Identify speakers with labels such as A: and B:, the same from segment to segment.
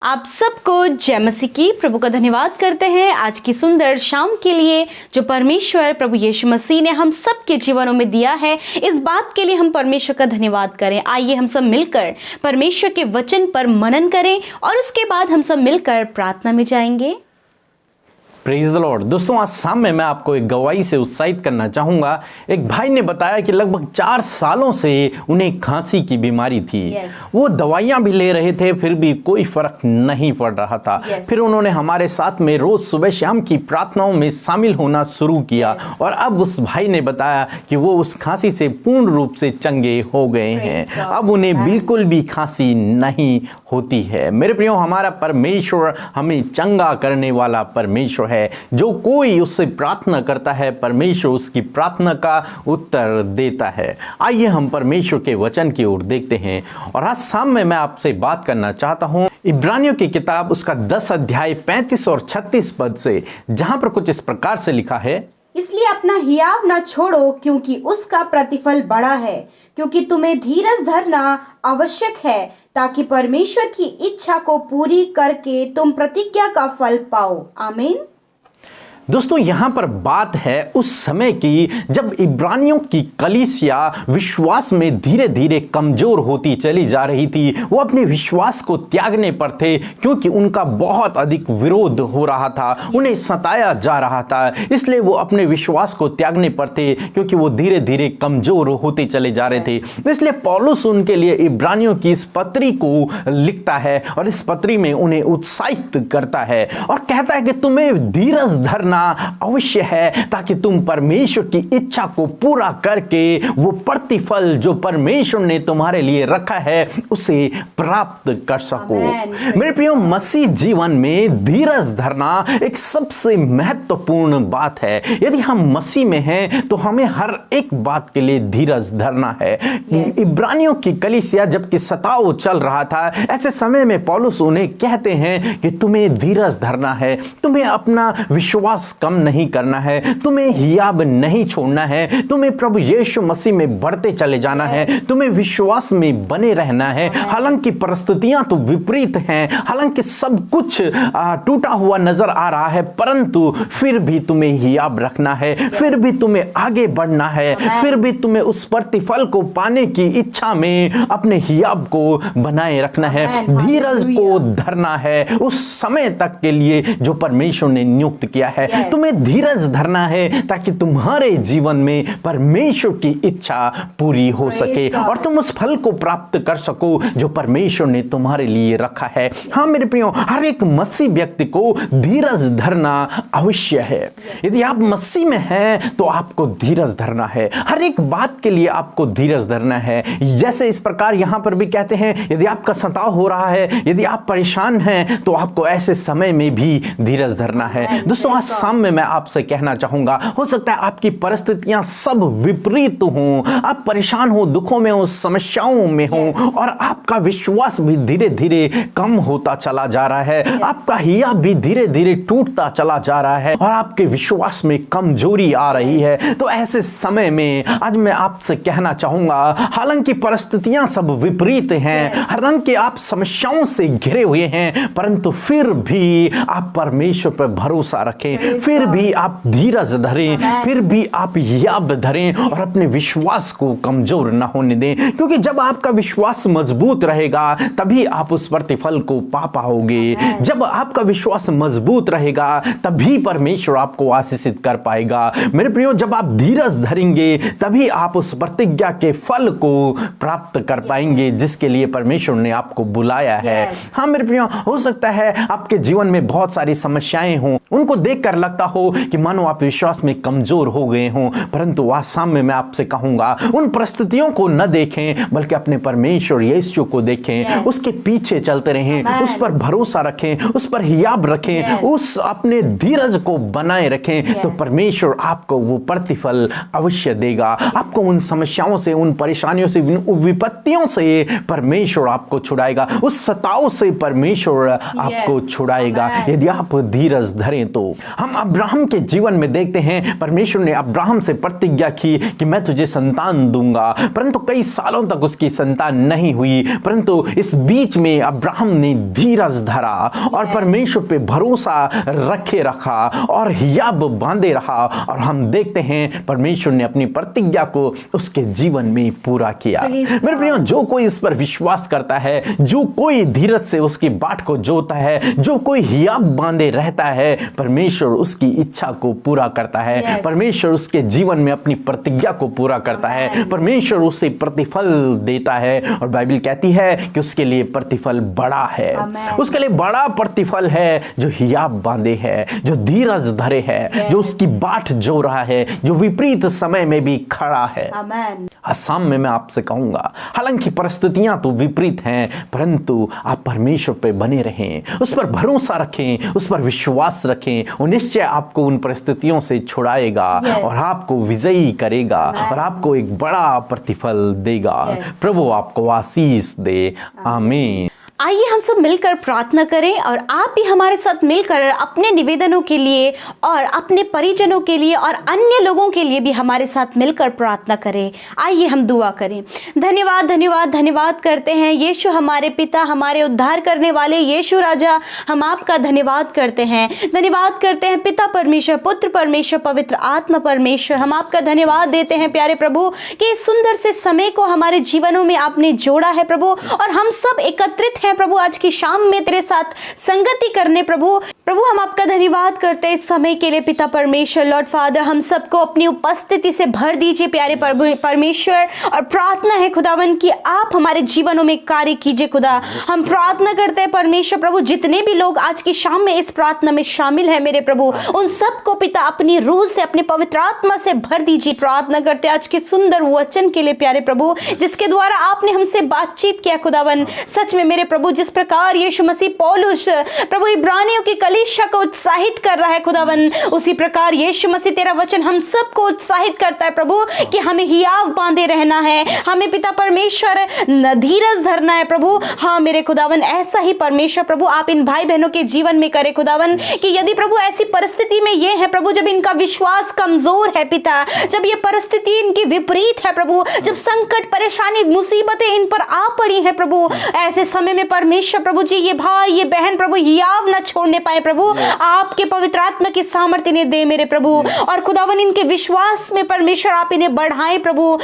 A: आप सबको जय मसीह की। प्रभु का धन्यवाद करते हैं आज की सुंदर शाम के लिए जो परमेश्वर प्रभु यीशु मसीह ने हम सब के जीवनों में दिया है। इस बात के लिए हम परमेश्वर का धन्यवाद करें। आइए हम सब मिलकर परमेश्वर के वचन पर मनन करें और उसके बाद हम सब मिलकर प्रार्थना में जाएंगे।
B: Praise the Lord. दोस्तों, आज शाम में मैं आपको एक गवाही से उत्साहित करना चाहूंगा। एक भाई ने बताया कि लगभग 4 सालों से उन्हें खांसी की बीमारी थी। वो दवाइयां भी ले रहे थे, फिर भी कोई फर्क नहीं पड़ रहा था। फिर उन्होंने हमारे साथ में रोज सुबह शाम की प्रार्थनाओं में शामिल होना शुरू किया और अब उस भाई ने बताया कि वो उस खांसी से पूर्ण रूप से चंगे हो गए हैं। अब उन्हें बिल्कुल भी खांसी नहीं होती है। मेरे प्रियो, हमारा परमेश्वर हमें चंगा करने वाला परमेश्वर है। जो कोई उससे प्रार्थना करता है, परमेश्वर उसकी प्रार्थना का उत्तर देता है। आइए हम परमेश्वर के वचन की ओर देखते हैं और आज शाम में मैं आपसे बात करना चाहता हूं इब्रानियों की किताब उसका 10 अध्याय 35 और 36 पद से, जहां पर कुछ इस प्रकार से लिखा है,
C: इसलिए अपना हियाव न छोड़ो क्योंकि उसका प्रतिफल बड़ा है, क्योंकि तुम्हें धीरज धरना आवश्यक है ताकि परमेश्वर की इच्छा को पूरी करके तुम प्रतिज्ञा का फल पाओ। आमीन।
B: दोस्तों, यहां पर बात है उस समय की जब इब्रानियों की कलीसिया विश्वास में धीरे धीरे कमजोर होती चली जा रही थी। वो अपने विश्वास को त्यागने पर थे क्योंकि उनका बहुत अधिक विरोध हो रहा था, उन्हें सताया जा रहा था। इसलिए वो अपने विश्वास को त्यागने पर थे क्योंकि वो धीरे धीरे कमजोर होते चले जा रहे थे। इसलिए पौलुस उनके लिए इब्रानियों की इस पत्री को लिखता है और इस पत्री में उन्हें उत्साहित करता है और कहता है कि तुम्हें धीरज धरना अवश्य है ताकि तुम परमेश्वर की इच्छा को पूरा करके वो प्रतिफल जो परमेश्वर ने तुम्हारे लिए रखा है उसे प्राप्त कर सको। मेरे प्रियो, मसीह जीवन में धीरज धरना एक सबसे महत्वपूर्ण बात है। यदि हम मसीह में हैं तो हमें हर एक बात के लिए धीरज धरना है। इब्रानियों की कलीसिया जबकि सताव चल रहा था, ऐसे समय में पौलुस उन्हें कहते हैं कि तुम्हें धीरज धरना है, तुम्हें अपना विश्वास कम नहीं करना है, तुम्हें हियाब नहीं छोड़ना है, तुम्हें प्रभु यीशु मसीह में बढ़ते चले जाना है, तुम्हें विश्वास में बने रहना है। हालांकि परिस्थितियां तो विपरीत हैं, हालांकि सब कुछ टूटा हुआ नजर आ रहा है, परंतु फिर भी तुम्हें हियाब रखना है, फिर भी तुम्हें आगे बढ़ना है, फिर भी तुम्हें उस प्रतिफल को पाने की इच्छा में अपने हियाब को बनाए रखना है, धीरज को धरना है उस समय तक के लिए जो परमेश्वर ने नियुक्त किया है। तुम्हें धीरज धरना है ताकि तुम्हारे जीवन में परमेश्वर की इच्छा पूरी हो सके और तुम उस फल को प्राप्त कर सको जो परमेश्वर ने तुम्हारे लिए रखा है। हाँ मेरे प्रियो, हर एक मसीह व्यक्ति को धीरज धरना अवश्य है। यदि आप मसीह में हैं तो आपको धीरज धरना है, हर एक बात के लिए आपको धीरज धरना है। जैसे इस प्रकार यहां पर भी कहते हैं, यदि आपका सताव हो रहा है, यदि आप परेशान हैं तो आपको ऐसे समय में भी धीरज धरना है। दोस्तों, आज शाम में मैं आपसे कहना चाहूंगा, हो सकता है आपकी परिस्थितियां सब विपरीत हों, आप परेशान हो, दुखों में हो, समस्याओं में हो और आपका विश्वास भी धीरे धीरे कम होता चला जा रहा है, आपका हिया भी धीरे धीरे टूटता चला जा रहा है और आपके विश्वास में कमजोरी आ रही है। तो ऐसे समय में आज मैं आपसे कहना चाहूंगा, हालांकि परिस्थितियां सब विपरीत हैं, हालांकि आप समस्याओं से घिरे हुए हैं, परंतु फिर भी आप परमेश्वर पर भरोसा रखें, फिर भी आप धीरज धरें, फिर भी आप हियाब धरें और अपने विश्वास को कमजोर न होने दें, क्योंकि जब आपका विश्वास मजबूत रहेगा तभी आप उस प्रतिफल को पा पाओगे। जब आपका विश्वास मजबूत रहेगा तभी परमेश्वर आपको आशीषित कर पाएगा। मेरे प्रियो, जब आप धीरज धरेंगे तभी आप उस प्रतिज्ञा के फल को प्राप्त कर पाएंगे जिसके लिए परमेश्वर ने आपको बुलाया है। हाँ मेरे प्रियो, हो सकता है आपके जीवन में बहुत सारी समस्याएं हों, उनको देखकर लगता हो कि मानो आप विश्वास में कमजोर हो गए हों, परंतु आज शाम में मैं आपसे कहूंगा, उन परिस्थितियों को न देखें बल्कि अपने परमेश्वर यीशु को देखें, उसके पीछे चलते रहें, उस पर भरोसा रखें, उस पर हियाब रखें, उस अपने धीरज को बनाए रखें, तो परमेश्वर आपको वो प्रतिफल अवश्य देगा। आपको उन समस्याओं से, उन परेशानियों से, उन विपत्तियों से परमेश्वर आपको छुड़ाएगा, उस सताव से परमेश्वर आपको छुड़ाएगा। यदि आप धीरज धरें करें तो हम अब्राहम के जीवन में देखते हैं परमेश्वर ने अब्राहम से प्रतिज्ञा की कि मैं तुझे संतान दूंगा, परंतु कई सालों तक उसकी संतान नहीं हुई। परंतु इस बीच में अब्राहम ने धीरज धरा और परमेश्वर पे भरोसा रखा और हियाब बांधे रहा, और हम देखते हैं परमेश्वर ने अपनी प्रतिज्ञा को उसके जीवन में पूरा किया। मेरे प्रियो, जो कोई इस पर विश्वास करता है, जो कोई धीरज से उसकी बाट को जोता है, जो कोई हियाब बांधे रहता है, परमेश्वर उसकी इच्छा को पूरा करता है। परमेश्वर उसके जीवन में अपनी प्रतिज्ञा को पूरा करता है। परमेश्वर उसे प्रतिफल देता है, और बाइबल कहती है कि उसके लिए प्रतिफल बड़ा है। उसके लिए बड़ा प्रतिफल है जो हियाब बांधे है, जो धीरज धरे है, जो उसकी बाट जो रहा है, जो विपरीत समय में भी खड़ा है। असम में मैं आपसे कहूंगा, हालांकि परिस्थितियां तो विपरीत हैं, परंतु आप परमेश्वर पे बने रहें, उस पर भरोसा रखें, उस पर विश्वास रखें। वो निश्चय आपको उन परिस्थितियों से छुड़ाएगा और आपको विजयी करेगा और आपको एक बड़ा प्रतिफल देगा। प्रभु आपको आशीष दे। आमीन।
A: आइए हम सब मिलकर प्रार्थना करें, और आप भी हमारे साथ मिलकर अपने निवेदनों के लिए और अपने परिजनों के लिए और अन्य लोगों के लिए भी हमारे साथ मिलकर प्रार्थना करें। आइए हम दुआ करें। धन्यवाद धन्यवाद धन्यवाद करते हैं यीशु हमारे पिता, हमारे उद्धार करने वाले यीशु राजा, हम आपका धन्यवाद करते हैं। धन्यवाद करते हैं पिता परमेश्वर, पुत्र परमेश्वर, पवित्र आत्मा परमेश्वर। हम आपका धन्यवाद देते हैं प्यारे प्रभु कि इस सुंदर से समय को हमारे जीवनों में आपने जोड़ा है प्रभु, और हम सब एकत्रित हैं प्रभु आज की शाम में तेरे साथ संगति करने। प्रभु हम आपका धन्यवाद करते हैं इस समय के लिए पिता परमेश्वर। लॉर्ड फादर, हम सबको अपनी उपस्थिति से भर दीजिए प्यारे परमेश्वर, और प्रार्थना है खुदावन कि आप हमारे जीवनों में कार्य कीजिए खुदा। हम प्रार्थना करते हैं परमेश्वर प्रभु, जितने भी लोग आज की शाम में इस प्रार्थना में शामिल है मेरे प्रभु, उन सबको पिता अपनी रूह से, अपने पवित्र आत्मा से भर दीजिए। प्रार्थना करते हैं आज के सुंदर वचन के लिए प्यारे प्रभु, जिसके द्वारा आपने हमसे बातचीत किया खुदावन। सच में मेरे प्रभु, जिस प्रकार यीशु मसीह पौलुस प्रभु इब्रानियों की कलीसिया को उत्साहित कर रहा है खुदावन, उसी प्रकार यीशु मसीह तेरा वचन हम सबको उत्साहित करता है प्रभु कि हमें हियाव बांधे रहना है, हमें पिता परमेश्वर धीरज धरना है प्रभु। हाँ मेरे खुदावन, ऐसा ही परमेश्वर प्रभु आप इन भाई बहनों के जीवन में करे खुदावन, कि यदि प्रभु ऐसी परिस्थिति में ये है प्रभु, जब इनका विश्वास कमजोर है पिता, जब ये परिस्थिति इनकी विपरीत है प्रभु, जब संकट, परेशानी, मुसीबतें इन पर आ पड़ी है प्रभु, ऐसे समय में परमेश्वर प्रभु जी ये भाई, ये बहन प्रभु हियाव न छोड़ने पाए प्रभु। आपके पवित्र आत्मा की सामर्थ्य इन्हें दे मेरे प्रभु, और खुदावन इनके विश्वास में परमेश्वर आप इन्हें बढ़ाए प्रभु।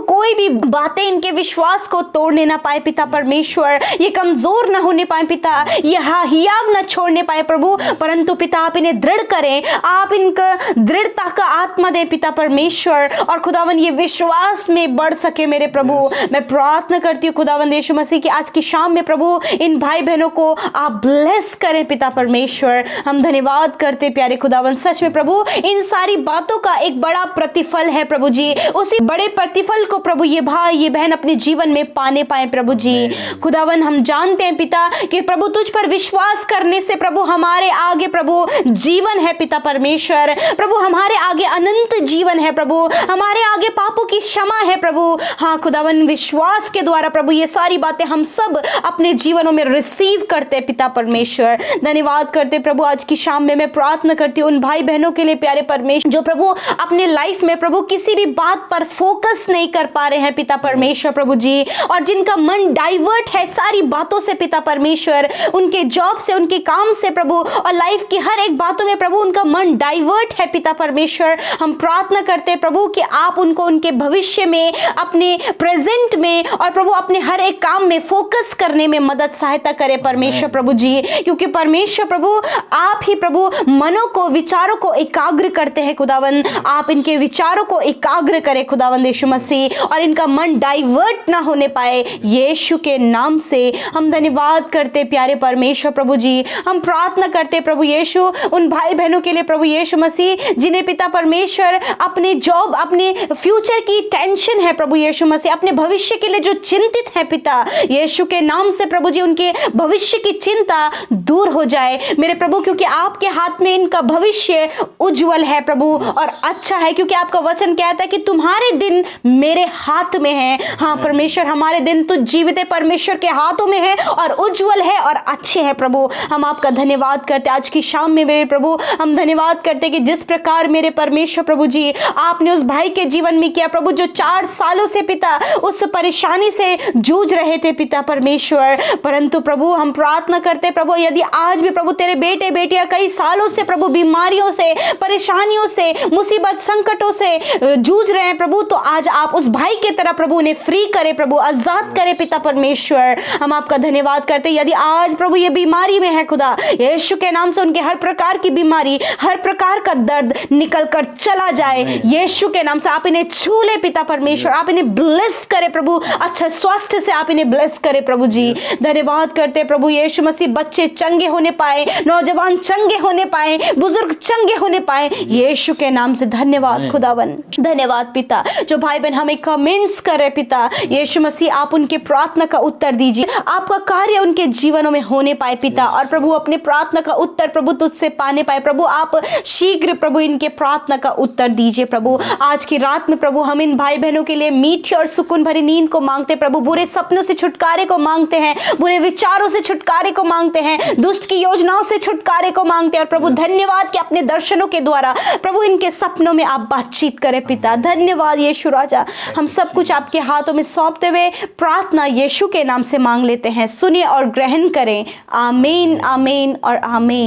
A: कोई भी बातें इनके विश्वास को तोड़ने ना पाए पिता परमेश्वर, ये कमजोर ना होने पाए पिता, ये हियाव न छोड़ने पाए प्रभु, परंतु पिता आप इन्हें दृढ़ करें, आप इनका दृढ़ता का आत्मा दे पिता परमेश्वर, और खुदावन ये विश्वास में बढ़ सके मेरे प्रभु। मैं प्रार्थना करती हूँ खुदावन यीशु मसीह की आज की शाम में प्रभु इन भाई बहनों को आप ब्लेस करें पिता परमेश्वर। हम धन्यवाद करते प्यारे खुदावन, सच में प्रभु इन सारी बातों का एक बड़ा प्रतिफल है प्रभु जी, उसी बड़े प्रतिफल को प्रभु ये भाई, ये बहन अपने जीवन में पाने पाए प्रभु जी। खुदावन हम जानते हैं पिता कि प्रभु तुझ पर विश्वास करने से प्रभु हमारे आगे प्रभु जीवन है पिता परमेश्वर, प्रभु हमारे आगे अनंत जीवन है प्रभु, हमारे आगे पापों की क्षमा है प्रभु। हाँ खुदावन, विश्वास के द्वारा प्रभु ये सारी बातें हम सब अपने जीवनों में रिसीव करते पिता परमेश्वर। धन्यवाद करते प्रभु आज की शाम में मैं प्रार्थना करती हूँ उन भाई बहनों के लिए प्यारे परमेश्वर, जो प्रभु अपने लाइफ में प्रभु किसी भी बात पर फोकस नहीं कर पा रहे हैं पिता परमेश्वर प्रभु जी, और जिनका मन डाइवर्ट है सारी बातों से पिता परमेश्वर, उनके जॉब से, उनके काम से प्रभु, और लाइफ की हर एक बातों में प्रभु उनका मन डाइवर्ट है पिता परमेश्वर। हम प्रार्थना करते हैं प्रभु कि आप उनको उनके भविष्य में, अपने प्रेजेंट में, और प्रभु अपने हर एक काम में फोकस करने में मदद सहायता करे परमेश्वर प्रभु जी, क्योंकि परमेश्वर प्रभु आप ही प्रभु मनों को, विचारों को एकाग्र करते हैं खुदावन। आप इनके विचारों को एकाग्र करें खुदावन यीशु मसीह, और इनका मन डाइवर्ट ना होने पाए यीशु के नाम से। हम धन्यवाद करते प्यारे परमेश्वर प्रभु जी। हम प्रार्थना करते प्रभु यीशु उन भाई बहनों के लिए प्रभु यीशु मसीह, जिन्हें पिता परमेश्वर अपने जॉब, अपने फ्यूचर की टेंशन है प्रभु यीशु मसीह, अपने भविष्य के लिए जो चिंतित है पिता यीशु के नाम से प्रभु जी उनके भविष्य की चिंता दूर हो जाए मेरे प्रभु, क्योंकि आपके हाथ में इनका भविष्य उज्जवल है प्रभु और अच्छा है, क्योंकि आपका वचन कहता है कि तुम्हारे दिन मेरे हाथ में है। हाँ परमेश्वर, हमारे दिन तो जीवित परमेश्वर के हाथों में है और उज्जवल है और अच्छे हैं प्रभु। हम आपका धन्यवाद करते आज की शाम में मेरे प्रभु, हम धन्यवाद करते कि जिस प्रकार मेरे परमेश्वर प्रभु जी आपने उस भाई के जीवन में किया प्रभु, जो 4 सालों से पिता उस परेशानी से जूझ रहे थे पिता परमेश्वर, परंतु प्रभु हम प्रार्थना करते प्रभु, यदि आज भी प्रभु तेरे बेटे बेटियां कई सालों से प्रभु बीमारियों से, परेशानियों से, मुसीबत संकटों से जूझ रहे हैं प्रभु, तो आज आप उस भाई की तरह प्रभु उन्हें फ्री करे प्रभु, आजाद करे पिता परमेश्वर। हम आपका धन्यवाद करते यदि आज प्रभु ये बीमारी में है खुदा, यीशु के नाम से उनके हर प्रकार की बीमारी, हर प्रकार का दर्द निकल कर चला जाए यीशु के नाम से। आप इन्हें छू ले पिता परमेश्वर, आप इन्हें ब्लेस करे प्रभु, अच्छा स्वास्थ्य से आप इन्हें ब्लेस करे प्रभु जी। धन्यवाद करते प्रभु यीशु मसीह, बच्चे चंगे होने पाए, नौजवान चंगे होने पाए, बुजुर्ग चंगे होने पाए यीशु के नाम से। धन्यवाद खुदावन, धन्यवाद पिता। जो भाई बहन हमें कमेंट्स करे पिता यीशु मसीह, आप उनके प्रार्थना का उत्तर दीजिए, आपका कार्य उनके जीवनों में होने पाए पिता, और प्रभु अपने प्रार्थना का उत्तर प्रभु तुझसे पाने पाए प्रभु। आप शीघ्र प्रभु इनके प्रार्थना का उत्तर दीजिए प्रभु। आज की रात में प्रभु हम इन भाई बहनों के लिए मीठी और सुकून भरी नींद को मांगते प्रभु, बुरे सपनों से छुटकारे को मांगते हैं, बुरे विचारों से छुटकारे को मांगते हैं, दुष्ट की योजनाओं से छुटकारे को मांगते हैं। और प्रभु धन्यवाद कि अपने दर्शनों के द्वारा प्रभु इनके सपनों में आप बातचीत करें पिता। धन्यवाद यीशु राजा, हम सब कुछ आपके हाथों में सौंपते हुए प्रार्थना यीशु के नाम से मांग लेते हैं, सुनिए और ग्रहण करें। आमीन आमीन और आमीन।